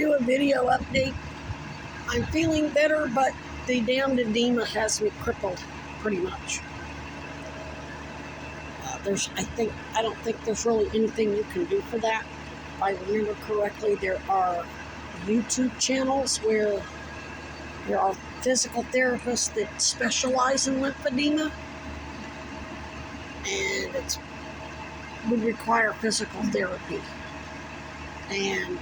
do a video update. I'm feeling better, but the damned edema has me crippled, pretty much. I don't think there's really anything you can do for that. If I remember correctly, there are YouTube channels where there are physical therapists that specialize in lymphedema, and it would require physical therapy. And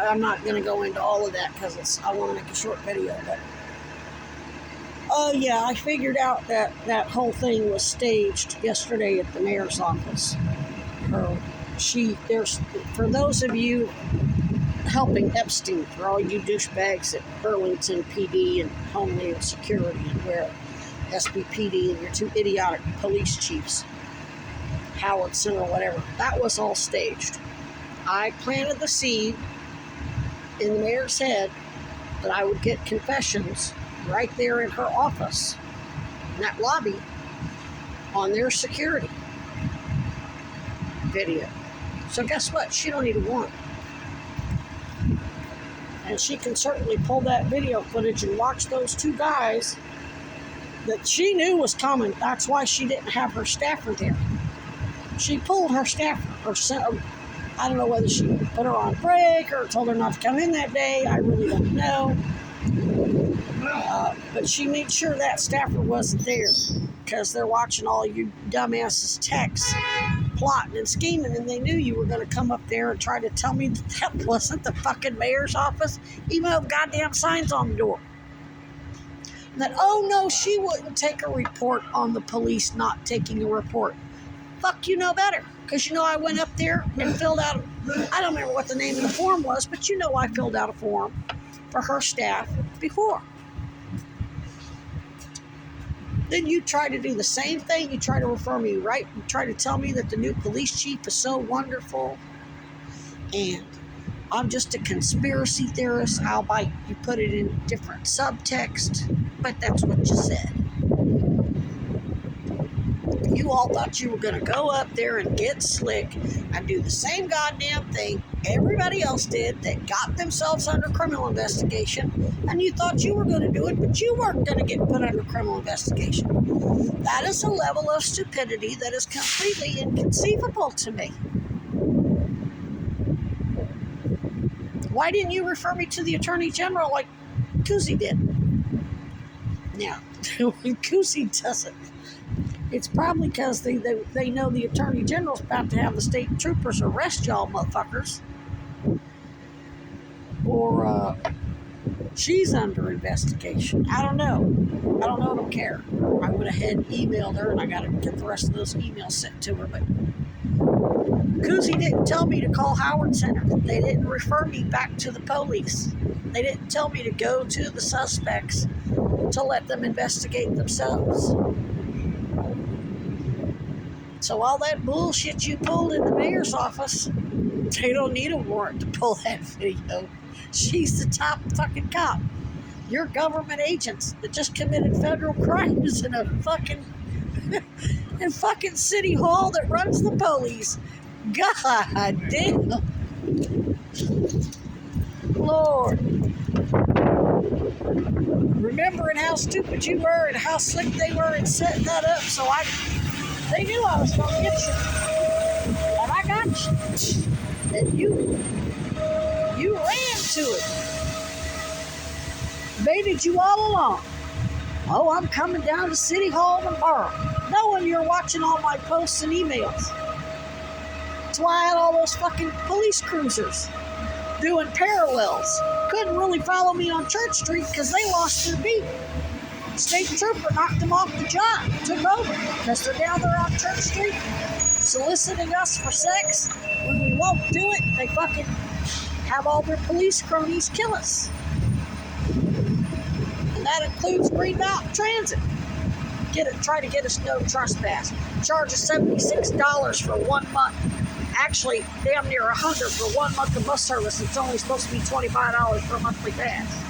I'm not going to go into all of that because I want to make a short video. But yeah, I figured out that whole thing was staged yesterday at the mayor's office. For those of you helping Epstein, for all you douchebags at Burlington PD and Homeland Security and where SBPD and your two idiotic police chiefs, Howardson or whatever, that was all staged. I planted the seed in the mayor's head that I would get confessions right there in her office, in that lobby, on their security video. So guess what? She don't need a warrant. And she can certainly pull that video footage and watch those two guys that she knew was coming. That's why she didn't have her staffer there. She pulled her staffer, or I don't know whether she put her on break or told her not to come in that day. I really don't know. But she made sure that staffer wasn't there because they're watching all you dumbasses texts, plotting and scheming, and they knew you were going to come up there and try to tell me that wasn't the fucking mayor's office, even though the goddamn sign's on the door. That, oh no, she wouldn't take a report on the police not taking a report. Fuck, you know better. Because you know I went up there and filled out, I don't remember what the name of the form was, but you know I filled out a form for her staff before. Then you try to do the same thing. You try to refer me, right? You try to tell me that the new police chief is so wonderful. And I'm just a conspiracy theorist. I'll bite. You put it in different subtext, but that's what you said. You all thought you were going to go up there and get slick and do the same goddamn thing everybody else did that got themselves under criminal investigation, and you thought you were going to do it, but you weren't going to get put under criminal investigation. That is a level of stupidity that is completely inconceivable to me. Why didn't you refer me to the Attorney General like Kuzi did? Now, when Kuzi doesn't, it's probably because they know the Attorney General's about to have the state troopers arrest y'all motherfuckers. Or she's under investigation. I don't know. I don't care. I went ahead and emailed her, and I got to get the rest of those emails sent to her. But Kuzi didn't tell me to call Howard Center. They didn't refer me back to the police. They didn't tell me to go to the suspects to let them investigate themselves. So all that bullshit you pulled in the mayor's office, they don't need a warrant to pull that video. She's the top fucking cop. You're government agents that just committed federal crimes in a fucking city hall that runs the police. God damn. Lord. Remembering how stupid you were and how slick they were in setting that up, so they knew I was going to get you. And I got you. And you ran to it. Baited you all along. Oh, I'm coming down to City Hall tomorrow. Knowing you're watching all my posts and emails. That's why I had all those fucking police cruisers doing parallels. Couldn't really follow me on Church Street because they lost their beat. State trooper knocked them off the job, took over, because they're down there on Church Street soliciting us for sex. When we won't do it, they fucking have all their police cronies kill us. And that includes Green Mountain Transit. Try to get us no trespass. Charge us $76 for 1 month. Actually, damn near $100 for 1 month of bus service. It's only supposed to be $25 for a monthly pass.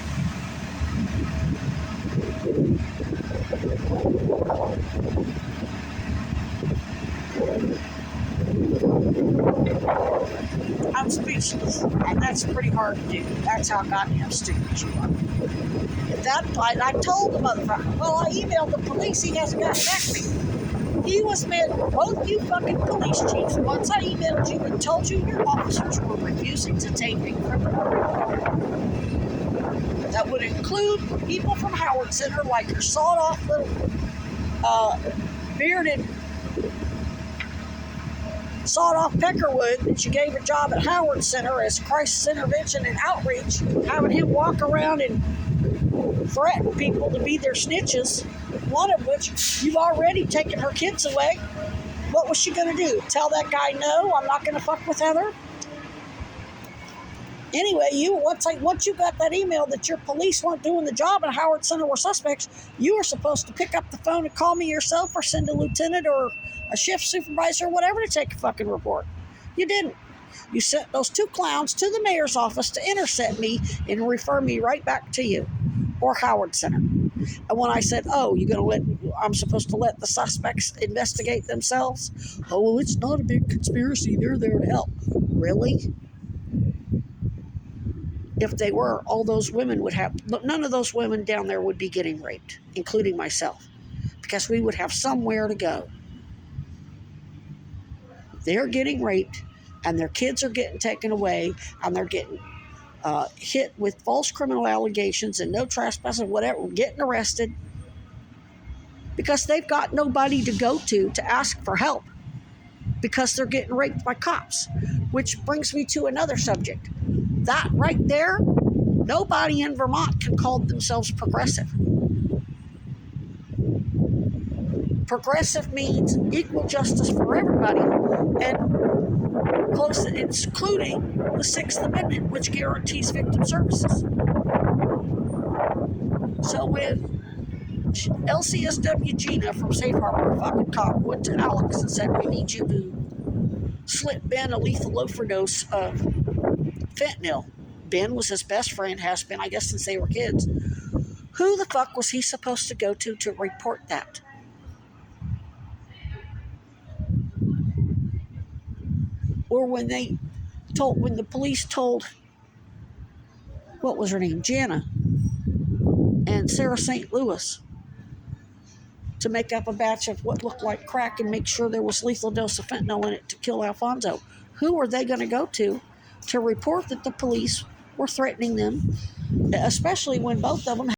speechless. And that's pretty hard to do. That's how goddamn stupid you are. At that point, I told the motherfucker, well, I emailed the police, he hasn't gotten back to me. He was mad, both you fucking police chiefs, once I emailed you and told you your officers were refusing to take a criminal report. That would include people from Howard Center, like your sawed-off little bearded sawed-off Peckerwood that you gave a job at Howard Center as crisis intervention and outreach, having him walk around and threaten people to be their snitches, one of which you've already taken her kids away. What was she going to do? Tell that guy, no, I'm not going to fuck with Heather? Anyway, once you got that email that your police weren't doing the job at Howard Center were suspects, you were supposed to pick up the phone and call me yourself or send a lieutenant or a shift supervisor or whatever to take a fucking report. You didn't. You sent those two clowns to the mayor's office to intercept me and refer me right back to you or Howard Center. And when I said, oh, I'm supposed to let the suspects investigate themselves? Oh, well, it's not a big conspiracy. They're there to help. Really? If they were, all those women would have, but none of those women down there would be getting raped, including myself, because we would have somewhere to go. They're getting raped, and their kids are getting taken away, and they're getting hit with false criminal allegations and no trespassing, whatever, getting arrested, because they've got nobody to go to ask for help, because they're getting raped by cops. Which brings me to another subject. That right there, nobody in Vermont can call themselves progressive. Progressive means equal justice for everybody, and close, including the Sixth Amendment, which guarantees victim services. So when LCSW Gina from Safe Harbor, fucking cop, went to Alex and said, we need you to slip Ben a lethal overdose of fentanyl. Ben was his best friend, has been, I guess, since they were kids. Who the fuck was he supposed to go to report that? Or when the police told, what was her name, Jana and Sarah St. Louis, to make up a batch of what looked like crack and make sure there was lethal dose of fentanyl in it to kill Alfonso. Who were they going to go to report that the police were threatening them, especially when both of them